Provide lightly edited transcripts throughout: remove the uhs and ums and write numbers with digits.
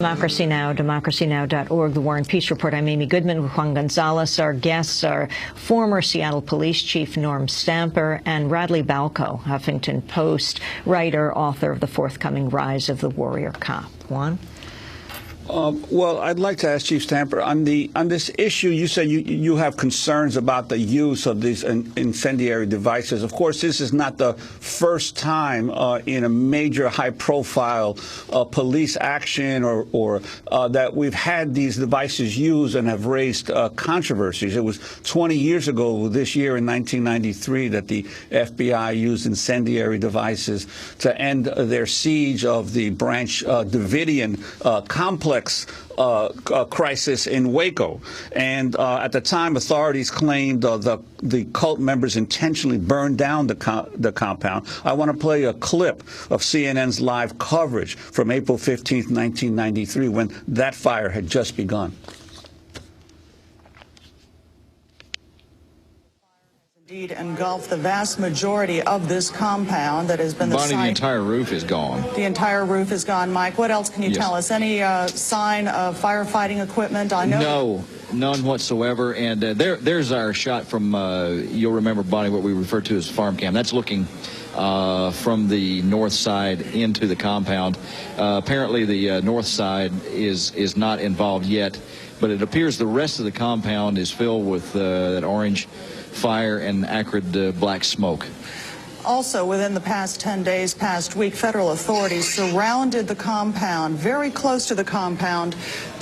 Democracy Now!, democracynow.org, The War and Peace Report. I'm Amy Goodman with Juan Gonzalez. Our guests are former Seattle Police Chief Norm Stamper and Radley Balko, Huffington Post writer, author of The Forthcoming Rise of the Warrior Cop. Juan? Well, I'd like to ask Chief Stamper, on this issue, you say you have concerns about the use of these incendiary devices. Of course, this is not the first time in a major high-profile police action or that we've had these devices used and have raised controversies. It was 20 years ago this year in 1993 that the FBI used incendiary devices to end their siege of the Branch Davidian complex crisis in Waco. And at the time, authorities claimed the cult members intentionally burned down the compound. I want to play a clip of CNN's live coverage from April 15th, 1993, when that fire had just begun. Indeed engulfed the vast majority of this compound that has been the Bonnie, site. the entire roof is gone. The entire roof is gone. Mike, what else can you tell us? Any sign of firefighting equipment? I know. No, none whatsoever. And there's our shot from, you'll remember, Bonnie, what we refer to as farm cam. That's looking from the north side into the compound. Apparently the north side is not involved yet, but it appears the rest of the compound is filled with that orange fire and acrid black smoke. Also, within the past 10 days, past week, federal authorities surrounded the compound, very close to the compound,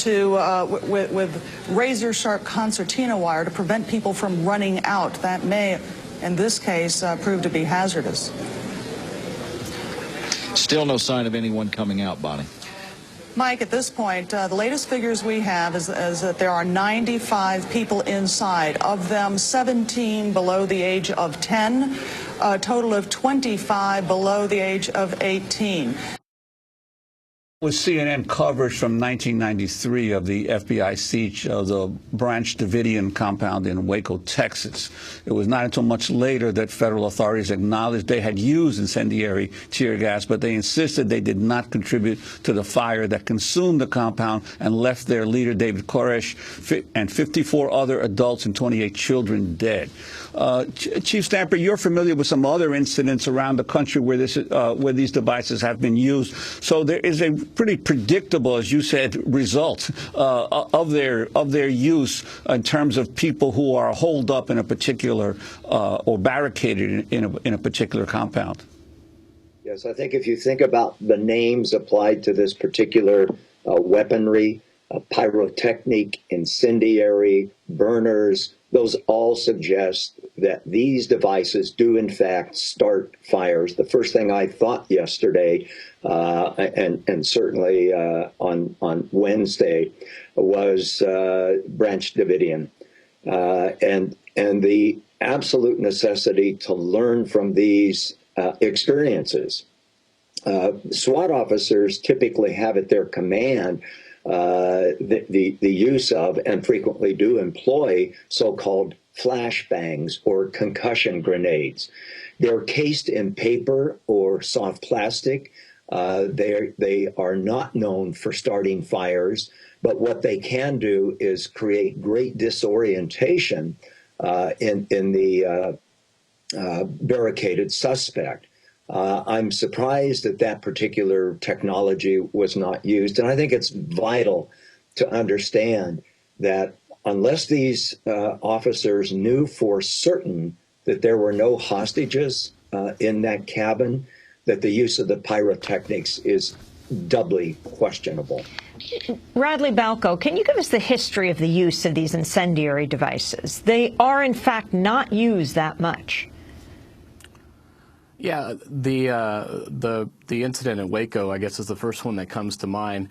with razor-sharp concertina wire to prevent people from running out. That may, in this case, prove to be hazardous. Still no sign of anyone coming out, Bonnie. Mike, at this point, the latest figures we have is that there are 95 people inside. Of them, 17 below the age of 10, a total of 25 below the age of 18. Was CNN coverage from 1993 of the FBI siege of the Branch Davidian compound in Waco, Texas. It was not until much later that federal authorities acknowledged they had used incendiary tear gas, but they insisted they did not contribute to the fire that consumed the compound and left their leader, David Koresh, and 54 other adults and 28 children dead. Chief Stamper, you're familiar with some other incidents around the country where these devices have been used. So there is a pretty predictable, as you said, result of their use in terms of people who are holed up in a particular or barricaded in a particular compound. Yes, I think if you think about the names applied to this particular weaponry, pyrotechnic, incendiary, burners, those all suggest that these devices do in fact start fires. The first thing I thought yesterday, and certainly on Wednesday, was Branch Davidian, and the absolute necessity to learn from these experiences. SWAT officers typically have at their command the use of, and frequently do employ, so-called flashbangs or concussion grenades. They're cased in paper or soft plastic. They are not known for starting fires, but what they can do is create great disorientation in the barricaded suspect. I'm surprised that that particular technology was not used, and I think it's vital to understand that unless these officers knew for certain that there were no hostages in that cabin, that the use of the pyrotechnics is doubly questionable. Radley Balko, can you give us the history of the use of these incendiary devices? They are, in fact, not used that much. Yeah, the incident in Waco, I guess, is the first one that comes to mind.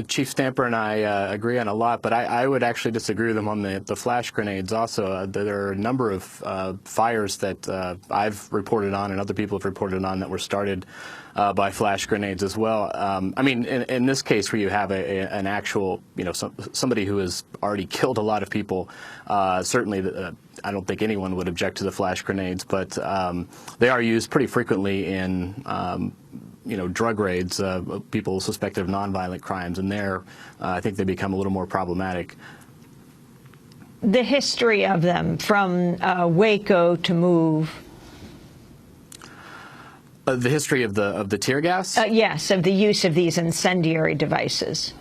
Chief Stamper and I agree on a lot, but I would actually disagree with him on the flash grenades also. There are a number of fires that I've reported on and other people have reported on that were started by flash grenades as well. I mean, in this case where you have an actual, somebody who has already killed a lot of people, certainly I don't think anyone would object to the flash grenades, but they are used pretty frequently in drug raids, people suspected of nonviolent crimes, and there I think they become a little more problematic. The history of them from Waco to MOVE. The history of the tear gas? Yes, of the use of these incendiary devices.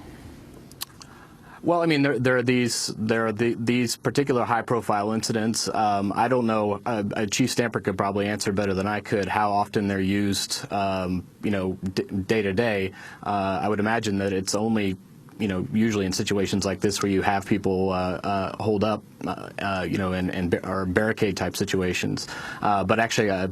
Well, I mean, there are these particular high-profile incidents. I don't know. Chief Stamper could probably answer better than I could how often they're used, day to day. I would imagine that it's only, usually in situations like this where you have people hold up, or barricade type situations. But actually,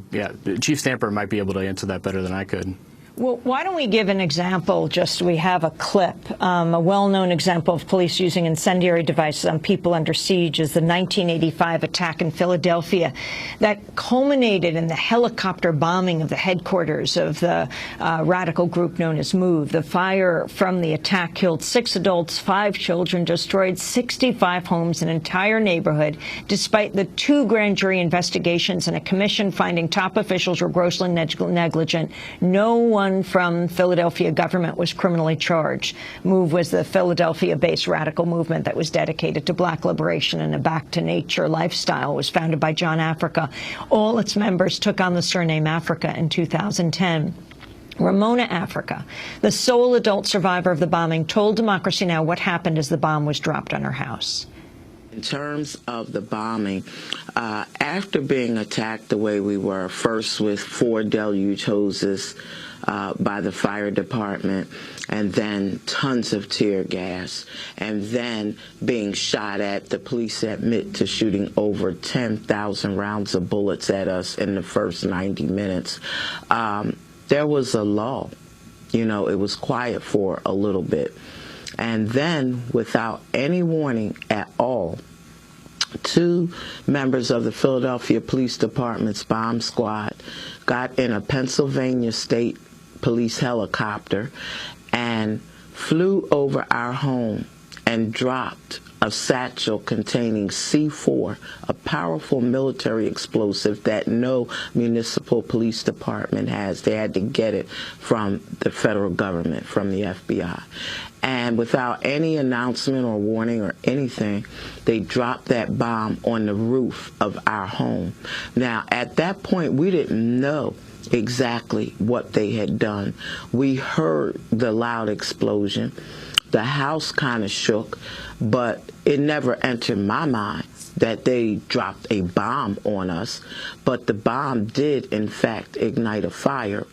Chief Stamper might be able to answer that better than I could. Well, why don't we give an example? We have a clip. A well-known example of police using incendiary devices on people under siege is the 1985 attack in Philadelphia that culminated in the helicopter bombing of the headquarters of the radical group known as MOVE. The fire from the attack killed 6 adults, 5 children, destroyed 65 homes, an entire neighborhood, despite the 2 grand jury investigations and a commission finding top officials were grossly negligent. No one from Philadelphia government was criminally charged. MOVE was the Philadelphia-based radical movement that was dedicated to black liberation and a back-to-nature lifestyle. It was founded by John Africa. All its members took on the surname Africa in 2010. Ramona Africa, the sole adult survivor of the bombing, told Democracy Now! What happened as the bomb was dropped on her house. In terms of the bombing, after being attacked the way we were, first with 4 deluge hoses by the fire department, and then tons of tear gas, and then being shot at, the police admit to shooting over 10,000 rounds of bullets at us in the first 90 minutes. There was a lull. It was quiet for a little bit. And then, without any warning at all, 2 members of the Philadelphia Police Department's bomb squad got in a Pennsylvania State Police helicopter and flew over our home and dropped a satchel containing C4, a powerful military explosive that no municipal police department has. They had to get it from the federal government, from the FBI. And without any announcement or warning or anything, they dropped that bomb on the roof of our home. Now, at that point, we didn't know exactly what they had done. We heard the loud explosion. The house kind of shook, but it never entered my mind that they dropped a bomb on us. But the bomb did, in fact, ignite a fire.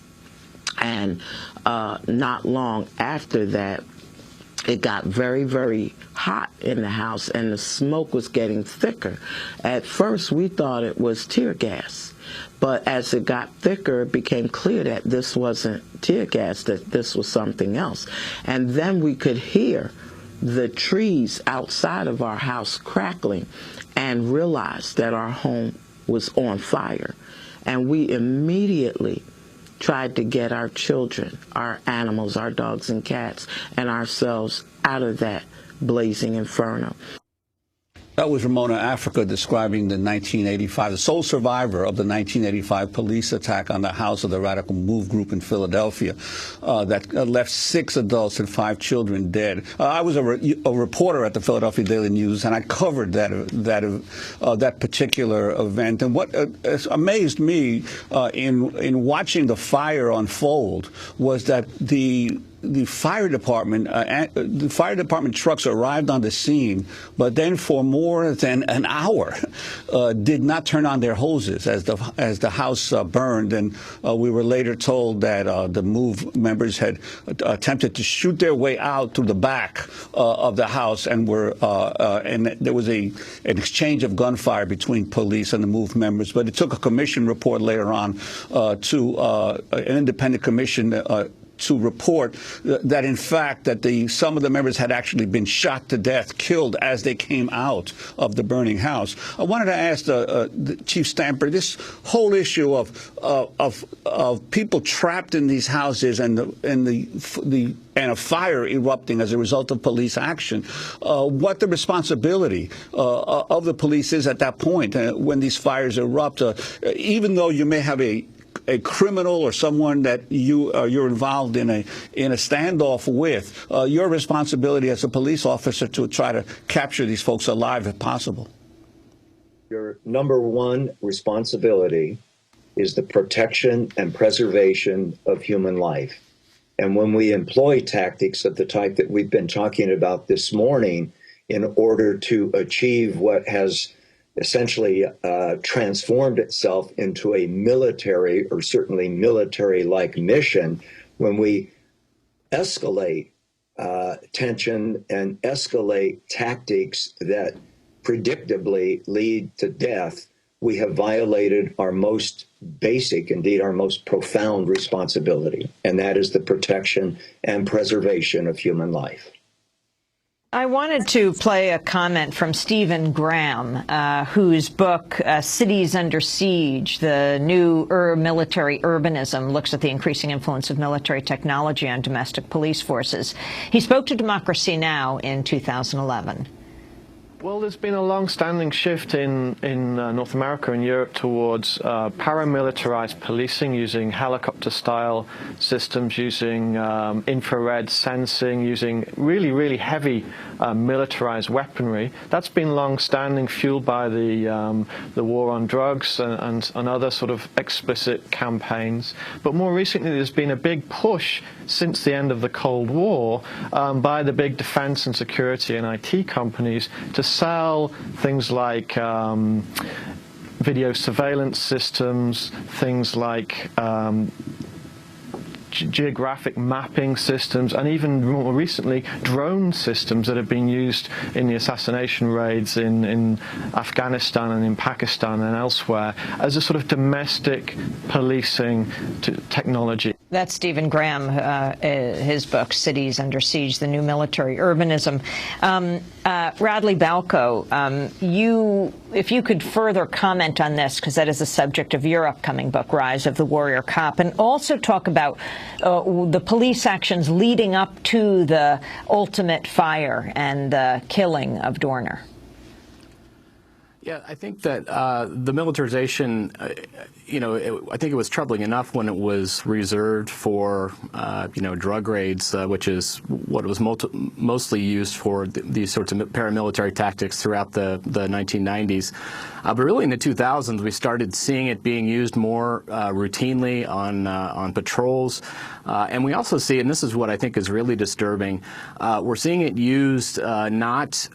And not long after that, it got very, very hot in the house, and the smoke was getting thicker. At first, we thought it was tear gas. But as it got thicker, it became clear that this wasn't tear gas, that this was something else. And then we could hear the trees outside of our house crackling and realized that our home was on fire. And we immediately tried to get our children, our animals, our dogs and cats, and ourselves out of that blazing inferno. That was Ramona Africa describing the sole survivor of the 1985 police attack on the house of the radical MOVE group in Philadelphia that left 6 adults and 5 children dead. I was a reporter at the Philadelphia Daily News, and I covered that particular event. And what amazed me in watching the fire unfold was that the fire department trucks arrived on the scene, but then for more than an hour did not turn on their hoses as the house burned. And we were later told that the MOVE members had attempted to shoot their way out through the back of the house, and there was an exchange of gunfire between police and the MOVE members. But it took a commission report later on to an independent commission to report that, in fact, that some of the members had actually been shot to death, killed as they came out of the burning house. I wanted to ask Chief Stamper, this whole issue of people trapped in these houses and a fire erupting as a result of police action, what the responsibility of the police is at that point when these fires erupt, even though you may have a a criminal or someone that you're involved in a standoff with, your responsibility as a police officer to try to capture these folks alive if possible? Your number one responsibility is the protection and preservation of human life. And when we employ tactics of the type that we've been talking about this morning in order to achieve what has essentially transformed itself into a military or certainly military-like mission, when we escalate tension and escalate tactics that predictably lead to death, we have violated our most basic, indeed our most profound responsibility, and that is the protection and preservation of human life. I wanted to play a comment from Stephen Graham, whose book, Cities Under Siege, the New Military Urbanism, looks at the increasing influence of military technology on domestic police forces. He spoke to Democracy Now! In 2011. Well, there's been a long-standing shift in North America and Europe towards paramilitarized policing, using helicopter-style systems, using infrared sensing, using really heavy militarized weaponry. That's been long-standing, fueled by the war on drugs and other sort of explicit campaigns. But more recently, there's been a big push since the end of the Cold War by the big defense and security and IT companies to sell things like video surveillance systems, things like geographic mapping systems, and even more recently drone systems that have been used in the assassination raids in Afghanistan and in Pakistan and elsewhere as a sort of domestic policing technology. That's Stephen Graham, his book, Cities Under Siege, the New Military Urbanism. Radley, Balko, if you could further comment on this, because that is the subject of your upcoming book, Rise of the Warrior Cop, and also talk about the police actions leading up to the ultimate fire and the killing of Dorner. Yeah, I think that the militarization, I think it was troubling enough when it was reserved for, drug raids, which is what it was mostly used for, these sorts of paramilitary tactics throughout the 1990s. But really in the 2000s, we started seeing it being used more routinely on patrols. And we also see, and this is what I think is really disturbing, we're seeing it used not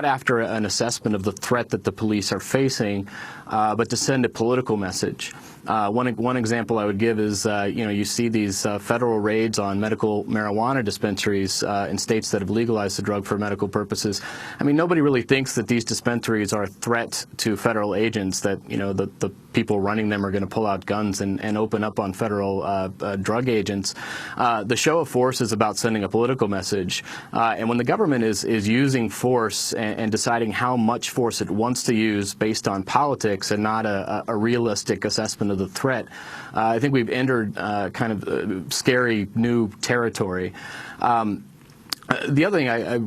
after an assessment of the threat that the police are facing, but to send a political message. One example I would give is, you see these federal raids on medical marijuana dispensaries in states that have legalized the drug for medical purposes. I mean, nobody really thinks that these dispensaries are a threat to federal agents, that, the people running them are going to pull out guns and open up on federal drug agents. The show of force is about sending a political message. And when the government is using force and deciding how much force it wants to use based on politics and not a realistic assessment of the threat, I think we've entered kind of scary new territory. The other thing I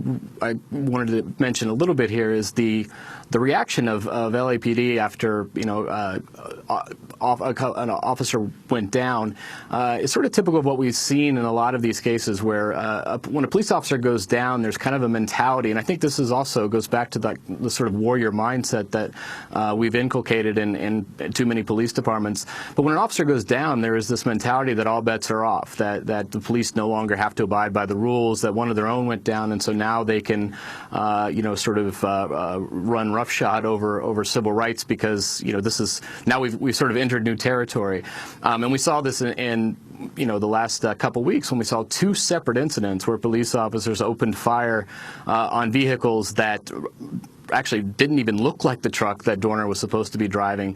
wanted to mention a little bit here is the reaction of LAPD after an officer went down is sort of typical of what we've seen in a lot of these cases, where when a police officer goes down, there's kind of a mentality, and I think this is also goes back to the sort of warrior mindset that we've inculcated in too many police departments. But when an officer goes down, there is this mentality that all bets are off, that the police no longer have to abide by the rules, that one of their own went down, and so now they can sort of run roughshod over civil rights, because this is now we've sort of entered new territory, and we saw this in the last couple weeks when we saw two separate incidents where police officers opened fire on vehicles that actually didn't even look like the truck that Dorner was supposed to be driving.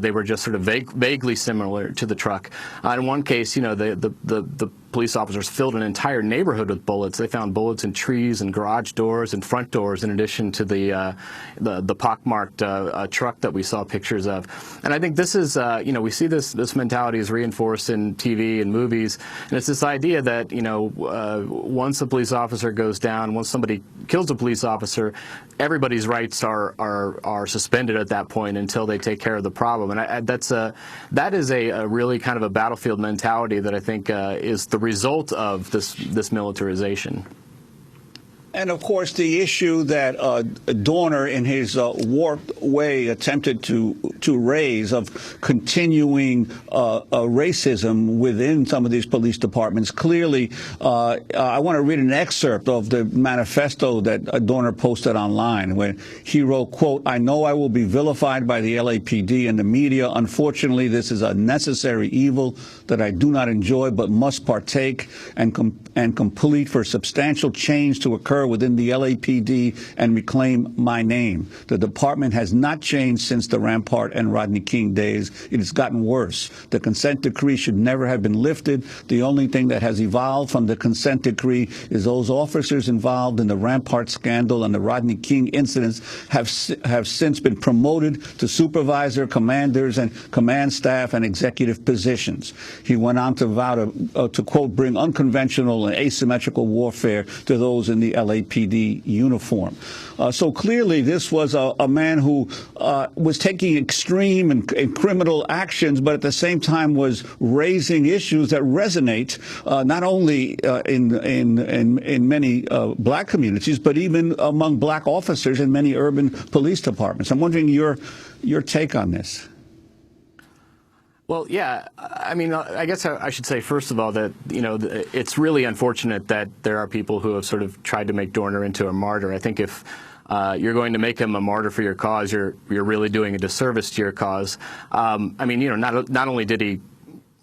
They were just sort of vaguely similar to the truck. In one case, the police officers filled an entire neighborhood with bullets. They found bullets in trees and garage doors and front doors, in addition to the pockmarked truck that we saw pictures of. And I think this is, we see this mentality is reinforced in TV and movies, and it's this idea that, once a police officer goes down, once somebody kills a police officer, everybody's rights are suspended at that point until they take care of the problem. And that is a really kind of a battlefield mentality that I think is the result of this militarization. And, of course, the issue that Dorner, in his warped way, attempted to raise of continuing racism within some of these police departments. Clearly, I want to read an excerpt of the manifesto that Dorner posted online when he wrote, quote, "I know I will be vilified by the LAPD and the media. Unfortunately, this is a necessary evil that I do not enjoy but must partake and complete for substantial change to occur within the LAPD and reclaim my name. The department has not changed since the Rampart and Rodney King days. It has gotten worse. The consent decree should never have been lifted. The only thing that has evolved from the consent decree is those officers involved in the Rampart scandal and the Rodney King incidents have since been promoted to supervisor, commanders, and command staff and executive positions." He went on to vow to quote, "bring unconventional and asymmetrical warfare to those in the LAPD uniform." So clearly this was a man who was taking extreme and criminal actions, but at the same time was raising issues that resonate not only in many black communities, but even among black officers in many urban police departments. I'm wondering your take on this. Well, yeah, I mean, I guess I should say, first of all, that, you know, it's really unfortunate that there are people who have sort of tried to make Dorner into a martyr. I think if you're going to make him a martyr for your cause, you're really doing a disservice to your cause. I mean, you know, not only did he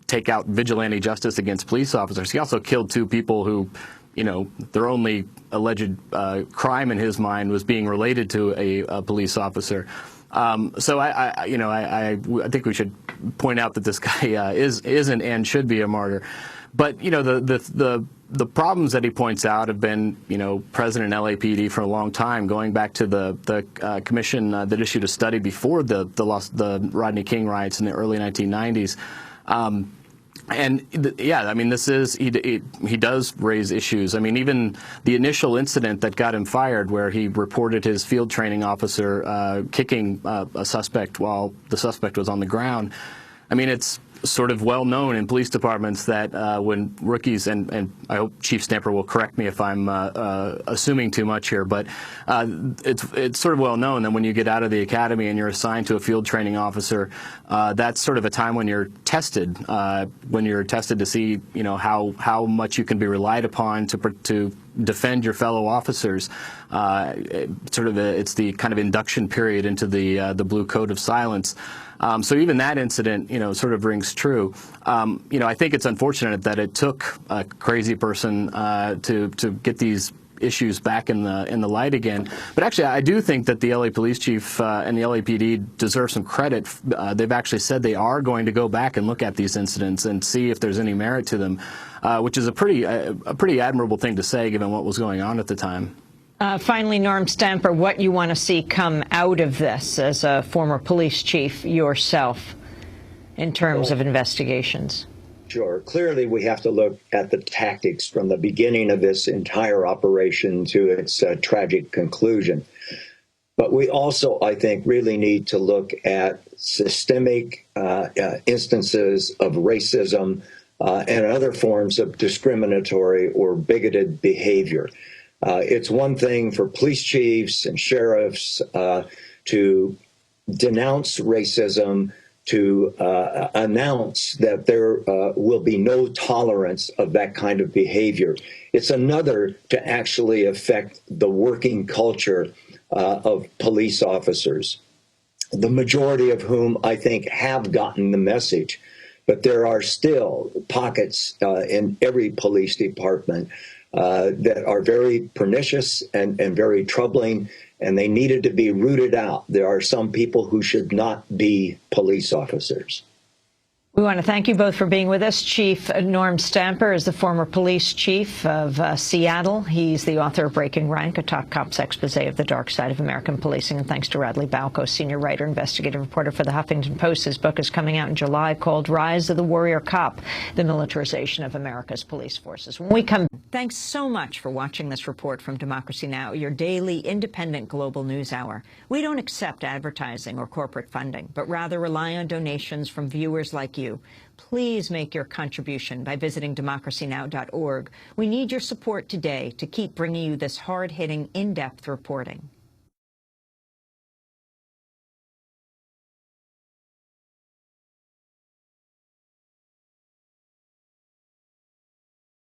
take out vigilante justice against police officers, he also killed two people who, you know, their only alleged crime in his mind was being related to a police officer. So I think we should point out that this guy isn't and should be a martyr. But, you know, the problems that he points out have been, you know, present in LAPD for a long time, going back to the commission that issued a study before the Rodney King riots in the early 1990s. And yeah, I mean, he does raise issues. I mean, even the initial incident that got him fired, where he reported his field training officer kicking a suspect while the suspect was on the ground. I mean, it's sort of well known in police departments that when rookies, and I hope Chief Stamper will correct me if I'm assuming too much here, but it's sort of well known that when you get out of the academy and you're assigned to a field training officer, that's sort of a time when you're tested to see, you know, how much you can be relied upon to defend your fellow officers. It's the kind of induction period into the blue code of silence. So even that incident, you know, sort of rings true. You know, I think it's unfortunate that it took a crazy person to get these issues back in the light again. But actually, I do think that the LA Police Chief and the LAPD deserve some credit. They've actually said they are going to go back and look at these incidents and see if there's any merit to them, which is a pretty admirable thing to say, given what was going on at the time. Finally, Norm Stamper, what you want to see come out of this as a former police chief yourself in terms of investigations? Sure. Clearly, we have to look at the tactics from the beginning of this entire operation to its tragic conclusion. But we also, I think, really need to look at systemic instances of racism and other forms of discriminatory or bigoted behavior. It's one thing for police chiefs and sheriffs to denounce racism, to announce that there will be no tolerance of that kind of behavior. It's another to actually affect the working culture of police officers, the majority of whom I think have gotten the message. But there are still pockets in every police department that are very pernicious and very troubling, and they needed to be rooted out. There are some people who should not be police officers. We want to thank you both for being with us. Chief Norm Stamper is the former police chief of Seattle. He's the author of Breaking Rank, a top cops expose of the dark side of American policing. And thanks to Radley Balko, senior writer, investigative reporter for the Huffington Post. His book is coming out in July, called Rise of the Warrior Cop, the Militarization of America's Police Forces. When we come, thanks so much for watching this report from Democracy Now!, your daily independent global news hour. We don't accept advertising or corporate funding, but rather rely on donations from viewers like you. Please make your contribution by visiting democracynow.org. We need your support today to keep bringing you this hard-hitting, in-depth reporting.